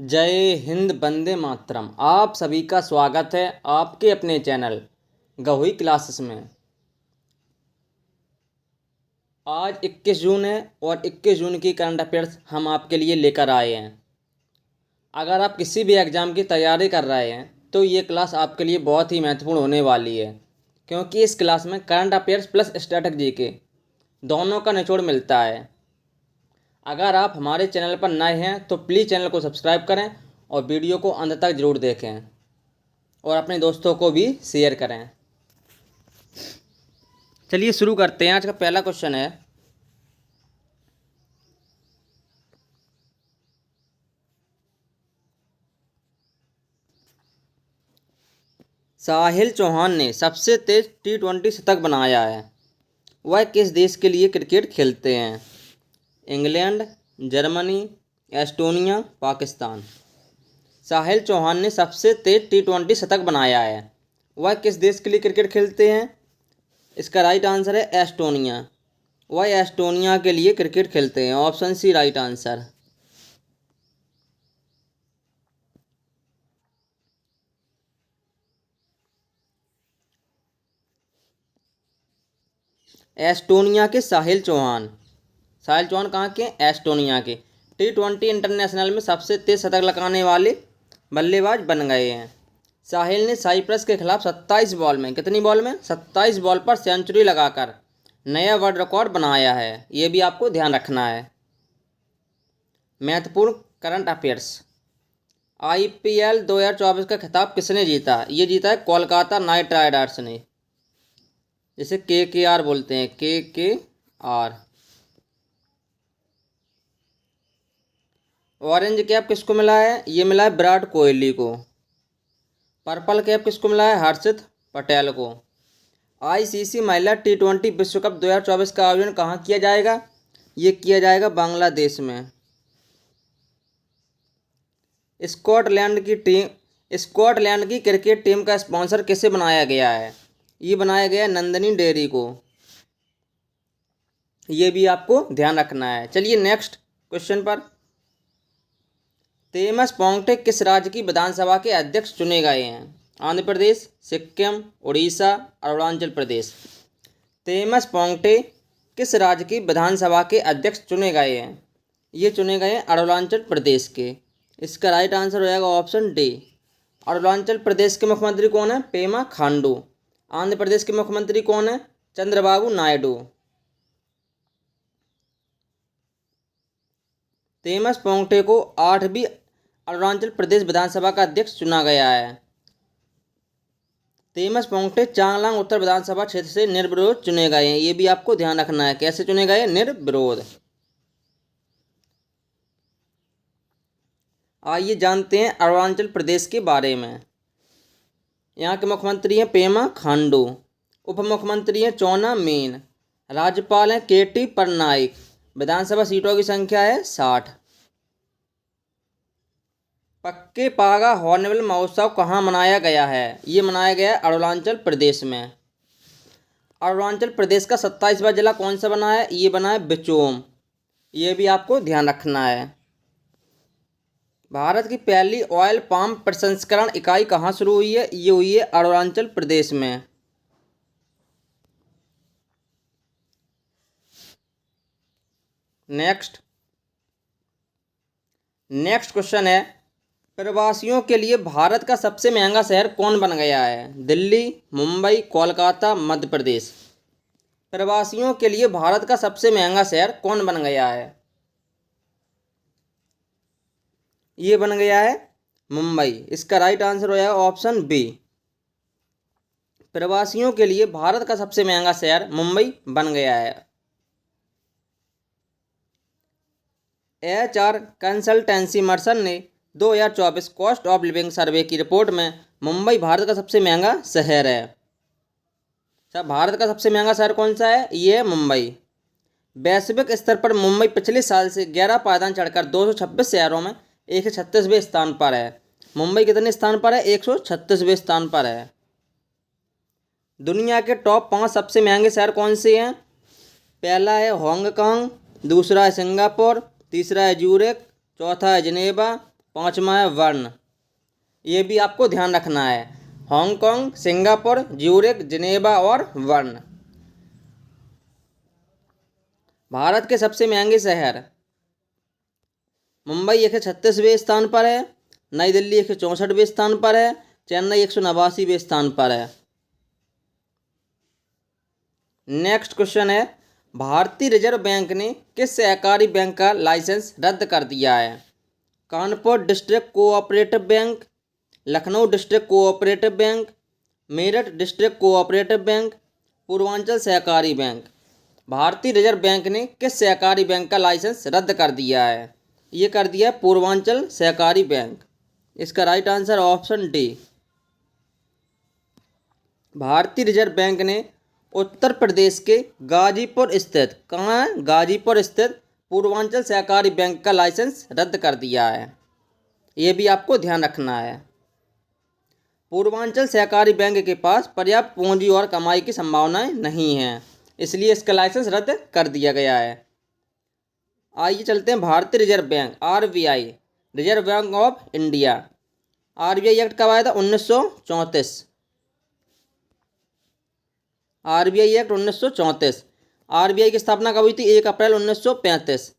जय हिंद, वंदे मातरम। आप सभी का स्वागत है आपके अपने चैनल गहुई क्लासेस में। आज 21 जून है और 21 जून की करंट अफेयर्स हम आपके लिए लेकर आए हैं। अगर आप किसी भी एग्ज़ाम की तैयारी कर रहे हैं तो ये क्लास आपके लिए बहुत ही महत्वपूर्ण होने वाली है, क्योंकि इस क्लास में current affairs plus static GK दोनों का निचोड़ मिलता है। अगर आप हमारे चैनल पर नए हैं तो प्लीज़ चैनल को सब्सक्राइब करें और वीडियो को अंत तक ज़रूर देखें और अपने दोस्तों को भी शेयर करें। चलिए शुरू करते हैं। आज का पहला क्वेश्चन है, साहिल चौहान ने सबसे तेज T20 शतक बनाया है। वह किस देश के लिए क्रिकेट खेलते हैं? England, Germany, Estonia, Pakistan. Sahil Chauhan ने सबसे तेज T20 शतक बनाया है। वह किस देश के लिए क्रिकेट खेलते हैं? इसका राइट आंसर है एस्टोनिया। वह एस्टोनिया के लिए क्रिकेट खेलते हैं। Option C right answer. Estonia के साहिल चौहान कहाँ के? एस्टोनिया के। T20 इंटरनेशनल में सबसे तेज शतक लगाने वाले बल्लेबाज बन गए हैं। साहिल ने साइप्रस के खिलाफ 27 बॉल में, कितनी बॉल में? 27 बॉल पर सेंचुरी लगाकर नया वर्ल्ड रिकॉर्ड बनाया है। ये भी आपको ध्यान रखना है। महत्वपूर्ण करंट अफेयर्स। IPL 2024 का खिताब किसने जीता? ये जीता है कोलकाता नाइट राइडर्स ने, जिसे KKR बोलते हैं, KKR। ऑरेंज कैप किसको मिला है? ये मिला है विराट कोहली को। पर्पल कैप किसको मिला है? हर्षित पटेल को। ICC महिला T20 विश्व कप 2024 का आयोजन कहाँ किया जाएगा? ये किया जाएगा बांग्लादेश में। स्कॉटलैंड की क्रिकेट टीम का स्पॉन्सर किसे बनाया गया है? ये बनाया गया है नंदिनी डेयरी को। ये भी आपको ध्यान रखना है। चलिए नेक्स्ट क्वेश्चन पर। तेमस पोंगटे किस राज्य की विधानसभा के अध्यक्ष चुने गए हैं? आंध्र प्रदेश, सिक्किम, उड़ीसा, अरुणाचल प्रदेश। तेमस पोंगटे किस राज्य की विधानसभा के अध्यक्ष चुने गए हैं? ये चुने गए हैं अरुणाचल प्रदेश के। इसका राइट आंसर हो जाएगा ऑप्शन डी। अरुणाचल प्रदेश के मुख्यमंत्री कौन है? पेमा खांडू। आंध्र प्रदेश के मुख्यमंत्री कौन है? चंद्रबाबू नायडू। तेमस पोंगटे को 8वीं अरुणाचल प्रदेश विधानसभा का अध्यक्ष चुना गया है। तेमस पोंगटे चांगलांग उत्तर विधानसभा क्षेत्र से निर्विरोध चुने गए हैं। ये भी आपको ध्यान रखना है। कैसे चुने गए? निर्विरोध। आइए जानते हैं अरुणाचल प्रदेश के बारे में। यहाँ के मुख्यमंत्री हैं पेमा खांडू, उप मुख्यमंत्री हैं चौना मेन, राज्यपाल हैं KT पटनायक। विधानसभा सीटों की संख्या है 60। पक्के पागा हॉर्नबिल महोत्सव कहाँ मनाया गया है? ये मनाया गया है अरुणाचल प्रदेश में। अरुणाचल प्रदेश का 27वां जिला कौन सा बना है? ये बना है बिचोम। ये भी आपको ध्यान रखना है। भारत की पहली ऑयल पाम प्रसंस्करण इकाई कहाँ शुरू हुई है? ये हुई है अरुणाचल प्रदेश में। नेक्स्ट क्वेश्चन है, प्रवासियों के लिए भारत का सबसे महंगा शहर कौन बन गया है? दिल्ली, मुंबई, कोलकाता, मध्य प्रदेश। प्रवासियों के लिए भारत का सबसे महंगा शहर कौन बन गया है? ये बन गया है मुंबई। इसका राइट आंसर हो जाएगा ऑप्शन बी। प्रवासियों के लिए भारत का सबसे महंगा शहर मुंबई बन गया है। HR कंसल्टेंसी मर्सन ने 2024 कॉस्ट ऑफ लिविंग सर्वे की रिपोर्ट में मुंबई भारत का सबसे महंगा शहर है। सब भारत का सबसे महंगा शहर कौन सा है? ये है मुंबई। वैश्विक स्तर पर मुंबई पिछले साल से 11 पायदान चढ़कर 226 शहरों में 136वें स्थान पर है। मुंबई कितने स्थान पर है? 136वें स्थान पर है। दुनिया के टॉप 5 सबसे महंगे शहर कौन से हैं? पहला है हांगकांग, दूसरा है सिंगापुर, तीसरा है ज्यूरिख, चौथा है जिनेवा पाँचवा है वर्ण। ये भी आपको ध्यान रखना है। हांगकांग, सिंगापुर, ज्यूरिख, जिनेवा और बर्न। भारत के सबसे महंगे शहर। मुंबई 136वें स्थान पर है, नई दिल्ली 164वें स्थान पर है, चेन्नई 189वें स्थान पर है। नेक्स्ट क्वेश्चन है, भारतीय रिजर्व बैंक ने किस सहकारी बैंक का लाइसेंस रद्द कर दिया है? Kanpur district cooperative bank, Lucknow district cooperative bank, Meerut district cooperative bank, Purvanchal सहकारी बैंक। भारतीय रिजर्व बैंक ने किस सहकारी बैंक का लाइसेंस रद्द कर दिया है? ये कर दिया पूर्वांचल सहकारी बैंक। इसका राइट आंसर ऑप्शन डी। भारतीय रिजर्व बैंक ने उत्तर प्रदेश के गाजीपुर स्थित, कहाँ है? गाजीपुर स्थित पूर्वांचल सहकारी बैंक का लाइसेंस रद्द कर दिया है। ये भी आपको ध्यान रखना है। पूर्वांचल सहकारी बैंक के पास पर्याप्त पूंजी और कमाई की संभावनाएं नहीं हैं, इसलिए इसका लाइसेंस रद्द कर दिया गया है। आइए चलते हैं भारतीय reserve bank, RBI, reserve bank of India. RBI act कब आया था? 1934। RBI act 1934। आरबीआई की स्थापना कब हुई थी? 1 अप्रैल 1935।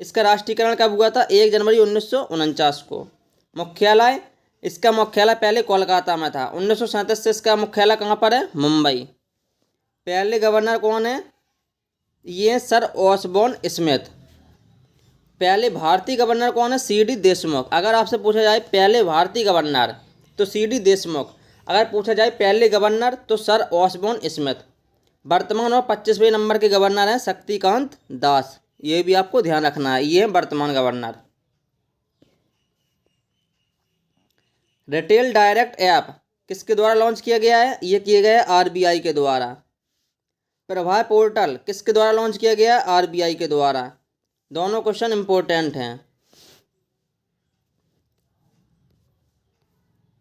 इसका राष्ट्रीयकरण कब हुआ था? 1 जनवरी 1949 को। मुख्यालय, इसका मुख्यालय पहले कोलकाता में था। 1937 से इसका मुख्यालय कहाँ पर है? मुंबई। पहले गवर्नर कौन है? ये सर ऑसबोर्न स्मिथ। पहले भारतीय गवर्नर कौन है? सीडी देशमुख। अगर आपसे पूछा जाए पहले भारतीय गवर्नर तो सीडी देशमुख, अगर पूछा जाए पहले गवर्नर तो सर ऑसबोर्न स्मिथ। वर्तमान और 25वें नंबर के गवर्नर हैं शक्तिकांत दास। ये भी आपको ध्यान रखना है, ये है वर्तमान गवर्नर। रिटेल डायरेक्ट ऐप किसके द्वारा लॉन्च किया गया है? ये किया गया है आरबीआई के द्वारा। प्रभाव पोर्टल किसके द्वारा लॉन्च किया गया है? आरबीआई के द्वारा। दोनों क्वेश्चन इंपॉर्टेंट हैं।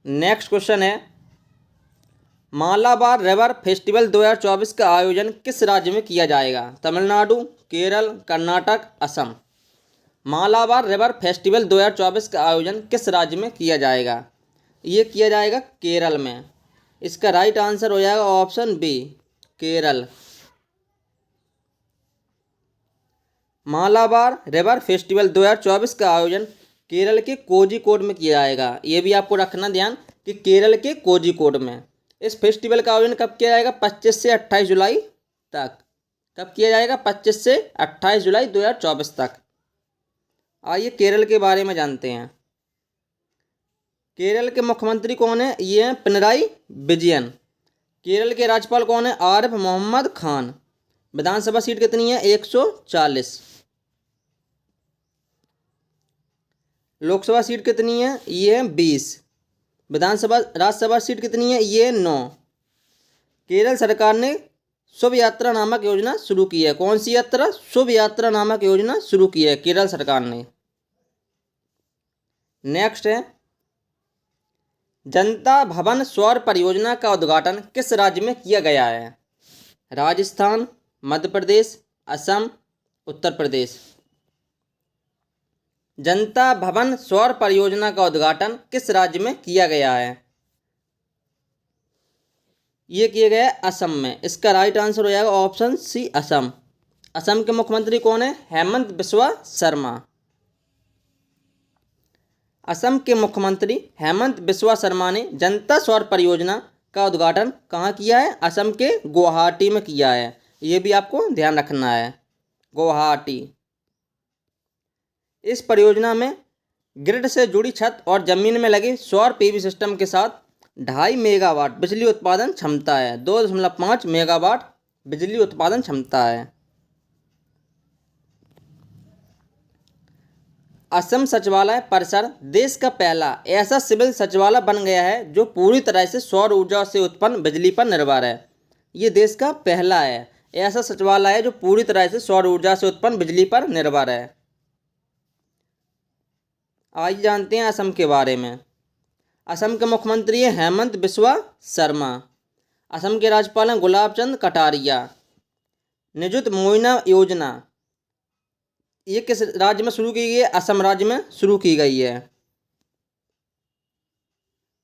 नेक्स्ट क्वेश्चन है, मालाबार रिवर फेस्टिवल 2024 का आयोजन किस राज्य में किया जाएगा? तमिलनाडु, केरल, कर्नाटक, असम। मालाबार रिवर फेस्टिवल 2024 का आयोजन किस राज्य में किया जाएगा? ये किया जाएगा केरल में। इसका राइट आंसर हो जाएगा option B, Kerala. Malabar river festival 2024 का आयोजन केरल के कोझिकोड में किया जाएगा। ये भी आपको रखना ध्यान कि केरल के कोझिकोड में। इस फेस्टिवल का आयोजन कब किया जाएगा? 25 से 28 जुलाई तक। कब किया जाएगा? 25 से 28 जुलाई 2024 तक। आइए केरल के बारे में जानते हैं। केरल के मुख्यमंत्री कौन है? ये हैं पिनराई विजयन। केरल के राज्यपाल कौन है? आरिफ मोहम्मद खान। विधानसभा सीट कितनी है? 140। लोकसभा सीट कितनी है? ये है 20। राज्यसभा सीट कितनी है? ये 9। केरल सरकार ने शुभ यात्रा नामक योजना शुरू की है। कौन सी यात्रा? शुभ यात्रा नामक योजना शुरू की है केरल सरकार ने। नेक्स्ट है, जनता भवन सौर परियोजना का उद्घाटन किस राज्य में किया गया है? राजस्थान, मध्य प्रदेश, असम, उत्तर प्रदेश। जनता भवन सौर परियोजना का उद्घाटन किस राज्य में किया गया है? ये किया गया है असम में। इसका राइट आंसर हो जाएगा ऑप्शन सी, असम। असम के मुख्यमंत्री कौन है? हेमंत बिस्वा शर्मा। असम के मुख्यमंत्री हेमंत बिस्वा शर्मा ने जनता सौर परियोजना का उद्घाटन कहाँ किया है? असम के गुवाहाटी में किया है। ये भी आपको ध्यान रखना है, गुवाहाटी। इस परियोजना में ग्रिड से जुड़ी छत और जमीन में लगे सौर पीवी सिस्टम के साथ 2.5 मेगावाट बिजली उत्पादन क्षमता है। 2.5 मेगावाट बिजली उत्पादन क्षमता है। असम सचिवालय परिसर देश का पहला ऐसा सिविल सचिवालय बन गया है जो पूरी तरह से सौर ऊर्जा से उत्पन्न बिजली पर निर्भर है। ये देश का पहला है ऐसा सचिवालय है जो पूरी तरह से सौर ऊर्जा से उत्पन्न बिजली पर निर्भर है। आइए जानते हैं असम के बारे में। असम के मुख्यमंत्री है हेमंत बिस्वा शर्मा। असम के राज्यपाल हैं गुलाब चंद कटारिया। निजुत मोइना योजना ये किस राज्य में शुरू की गई है? असम राज्य में शुरू की गई है।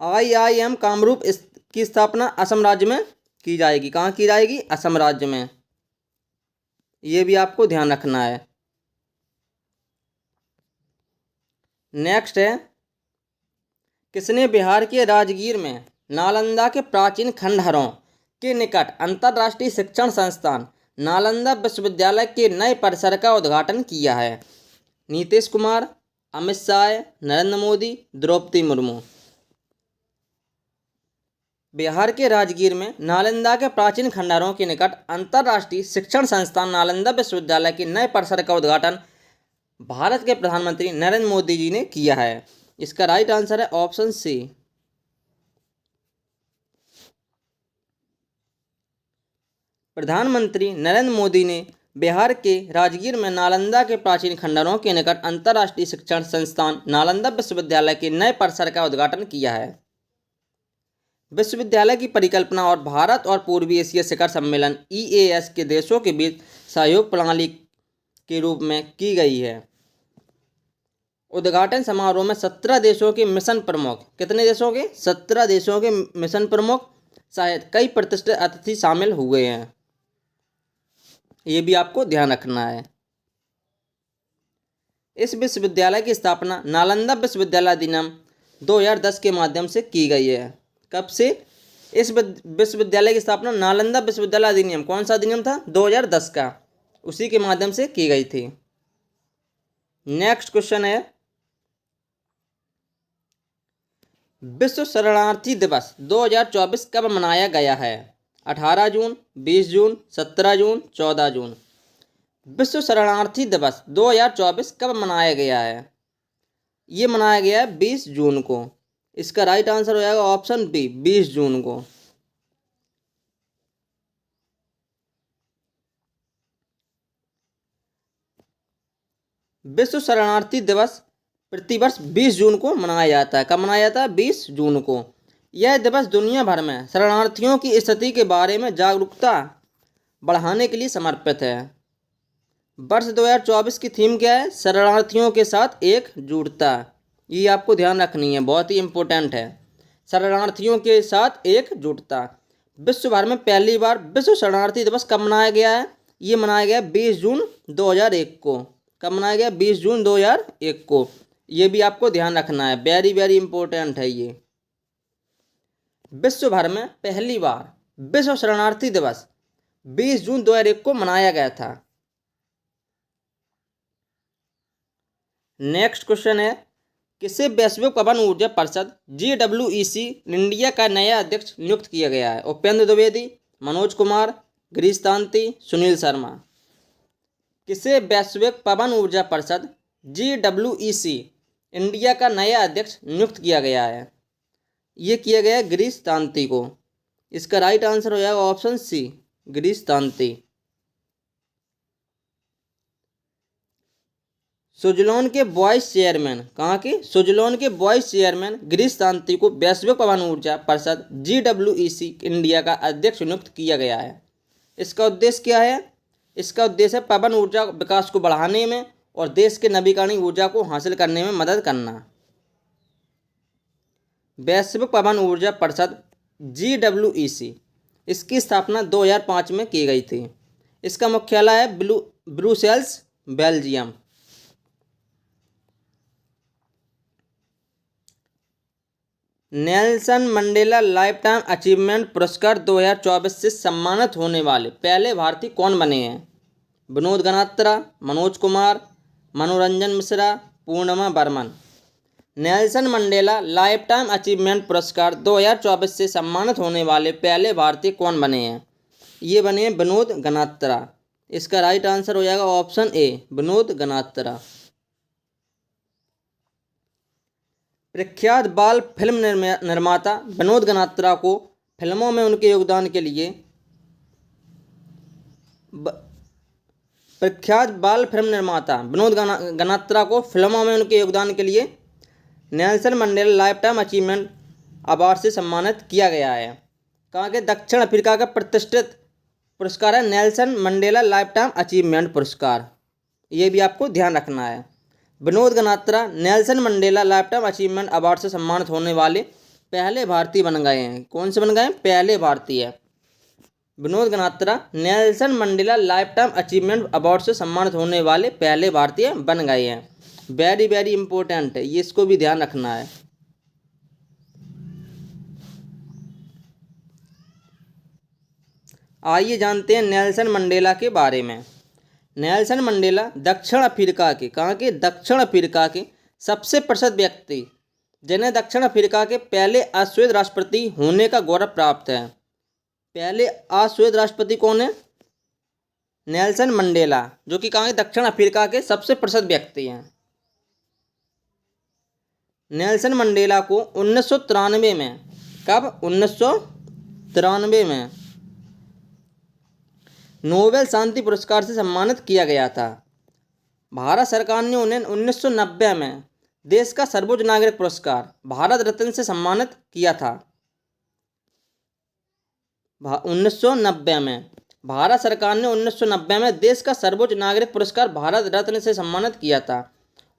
IIM कामरूप की स्थापना असम राज्य में की जाएगी। कहाँ की जाएगी? असम राज्य में। ये भी आपको ध्यान रखना है। नेक्स्ट है, किसने बिहार के राजगीर में नालंदा के प्राचीन खंडहरों के निकट अंतर्राष्ट्रीय शिक्षण संस्थान नालंदा विश्वविद्यालय के नए परिसर का उद्घाटन किया है? नीतीश कुमार, अमित शाह, नरेंद्र मोदी, द्रौपदी मुर्मू। बिहार के राजगीर में नालंदा के प्राचीन खंडहरों के निकट अंतर्राष्ट्रीय शिक्षण संस्थान नालंदा विश्वविद्यालय के नए परिसर का उद्घाटन भारत के प्रधानमंत्री नरेंद्र मोदी जी ने किया है। इसका राइट आंसर है ऑप्शन सी। प्रधानमंत्री नरेंद्र मोदी ने बिहार के राजगीर में नालंदा के प्राचीन खंडहरों के निकट अंतर्राष्ट्रीय शिक्षण संस्थान नालंदा विश्वविद्यालय के नए परिसर का उद्घाटन किया है। विश्वविद्यालय की परिकल्पना और भारत और पूर्वी एशिया शिखर सम्मेलन EAS के देशों के बीच सहयोग प्रणाली के रूप में की गई है। उद्घाटन समारोह में 17 देशों के मिशन प्रमुख, कितने देशों के? 17 देशों के मिशन प्रमुख सहित कई प्रतिष्ठित अतिथि शामिल हुए हैं। ये भी आपको ध्यान रखना है। इस विश्वविद्यालय की स्थापना नालंदा विश्वविद्यालय अधिनियम 2010 के माध्यम से की गई है। कब से इस विश्वविद्यालय की स्थापना? नालंदा विश्वविद्यालय अधिनियम, कौन सा अधिनियम था? 2010 का, उसी के माध्यम से की गई थी। नेक्स्ट क्वेश्चन है, विश्व शरणार्थी दिवस 2024 कब मनाया गया है? 18 जून, 20 जून, 17 जून, 14 जून। विश्व शरणार्थी दिवस 2024 कब मनाया गया है? ये मनाया गया है 20 जून को। इसका राइट आंसर हो जाएगा ऑप्शन बी, 20 जून को। विश्व शरणार्थी दिवस प्रतिवर्ष 20 जून को मनाया जाता है। कब मनाया जाता है? 20 जून को। यह दिवस दुनिया भर में शरणार्थियों की स्थिति के बारे में जागरूकता बढ़ाने के लिए समर्पित है। वर्ष 2024 की थीम क्या है? शरणार्थियों के साथ एकजुटता। ये आपको ध्यान रखनी है, बहुत ही इम्पोर्टेंट है। शरणार्थियों के साथ एकजुटता। विश्व भर में पहली बार विश्व शरणार्थी दिवस कब मनाया गया है? ये मनाया गया 20 जून 2001 को। कब मनाया गया? 20 जून 2001 को। ये भी आपको ध्यान रखना है, वेरी वेरी इंपॉर्टेंट है ये। विश्व भर में पहली बार विश्व शरणार्थी दिवस 20 जून 2001 को मनाया गया था। नेक्स्ट क्वेश्चन है, किसे वैश्विक पवन ऊर्जा परिषद GWEC इंडिया का नया अध्यक्ष नियुक्त किया गया है? उपेंद्र द्विवेदी, मनोज कुमार, गिरीश तांती, सुनील शर्मा। किसे वैश्विक पवन ऊर्जा परिषद GWEC इंडिया का नया अध्यक्ष नियुक्त किया गया है? ये किया गया गिरीश तांती को। इसका राइट आंसर हो जाएगा ऑप्शन सी, गिरीश तांती। सुजलोन के वाइस चेयरमैन, कहाँ के? सुजलोन के वाइस चेयरमैन गिरीश तांती को वैश्विक पवन ऊर्जा परिषद GWEC इंडिया का अध्यक्ष नियुक्त किया गया है। इसका उद्देश्य क्या है? इसका उद्देश्य है पवन ऊर्जा विकास को बढ़ाने में और देश के नवीकरणीय ऊर्जा को हासिल करने में मदद करना। वैश्विक पवन ऊर्जा परिषद GWEC, इसकी स्थापना 2005 में की गई थी। इसका मुख्यालय है Brussels, Belgium. Nelson Mandela life time achievement पुरस्कार 2024 से सम्मानित होने वाले पहले भारतीय कौन बने हैं? Vinod Ganatra, Manoj Kumar, Manoranjan Mishra, Purnima Barman. Nelson Mandela life time achievement पुरस्कार 2024 से सम्मानित होने वाले पहले भारतीय कौन बने हैं? ये बने हैं विनोद गनात्रा। इसका राइट आंसर हो जाएगा ऑप्शन ए, विनोद गनात्रा। प्रख्यात बाल फिल्म निर्माता विनोद गनात्रा को फिल्मों में उनके योगदान के लिए प्रख्यात बाल फिल्म निर्माता विनोद गनात्रा को फिल्मों में उनके योगदान के लिए Nelson Mandela life time achievement award से सम्मानित किया गया है। कहाँ के? दक्षिण अफ्रीका का प्रतिष्ठित पुरस्कार है Nelson Mandela life time achievement पुरस्कार। ये भी आपको ध्यान रखना है। Vinod Ganatra Nelson Mandela life time achievement award से सम्मानित होने वाले पहले भारतीय बन गए हैं। कौन से बन गए हैं? पहले भारतीय। Vinod Ganatra Nelson Mandela life time achievement award से सम्मानित होने वाले पहले भारतीय बन गए हैं। वेरी वेरी इंपॉर्टेंट है, ये इसको भी ध्यान रखना है। आइए जानते हैं नेल्सन मंडेला के बारे में। नेल्सन मंडेला दक्षिण अफ्रीका के, कहाँ के? दक्षिण अफ्रीका के सबसे प्रसिद्ध व्यक्ति जिन्हें दक्षिण अफ्रीका के पहले अश्वेत राष्ट्रपति होने का गौरव प्राप्त है। पहले अश्वेत राष्ट्रपति कौन है? नेल्सन मंडेला, जो कि कहाँ के? दक्षिण अफ्रीका के सबसे प्रसिद्ध व्यक्ति हैं। नेल्सन मंडेला को 1993 में, कब? 1993 में नोबेल शांति पुरस्कार से सम्मानित किया गया था। भारत सरकार ने उन्हें 1990 में देश का सर्वोच्च नागरिक पुरस्कार भारत रत्न से सम्मानित किया था। 1990 में भारत सरकार ने 1990 में देश का सर्वोच्च नागरिक पुरस्कार भारत रत्न से सम्मानित किया था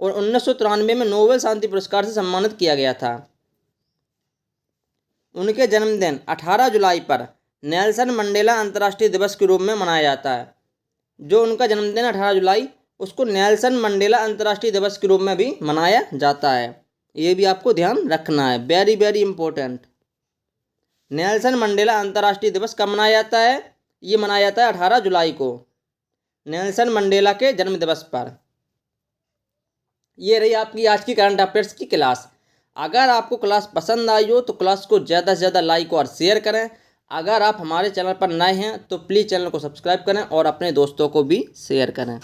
और 1993 में नोबेल शांति पुरस्कार से सम्मानित किया गया था। उनके जन्मदिन 18 जुलाई पर नेल्सन मंडेला अंतर्राष्ट्रीय दिवस के रूप में मनाया जाता है। जो उनका जन्मदिन 18 जुलाई, उसको नेल्सन मंडेला अंतर्राष्ट्रीय दिवस के रूप में भी मनाया जाता है। ये भी आपको ध्यान रखना है, very very important. Nelson Mandela अंतर्राष्ट्रीय दिवस कब मनाया जाता है? ये मनाया जाता है 18 जुलाई को, नेल्सन मंडेला के जन्म दिवस पर। ये रही आपकी आज की करंट अफेयर्स की क्लास। अगर आपको क्लास पसंद आई हो तो क्लास को ज़्यादा से ज़्यादा लाइक और शेयर करें। अगर आप हमारे चैनल पर नए हैं तो प्लीज़ चैनल को सब्सक्राइब करें और अपने दोस्तों को भी शेयर करें।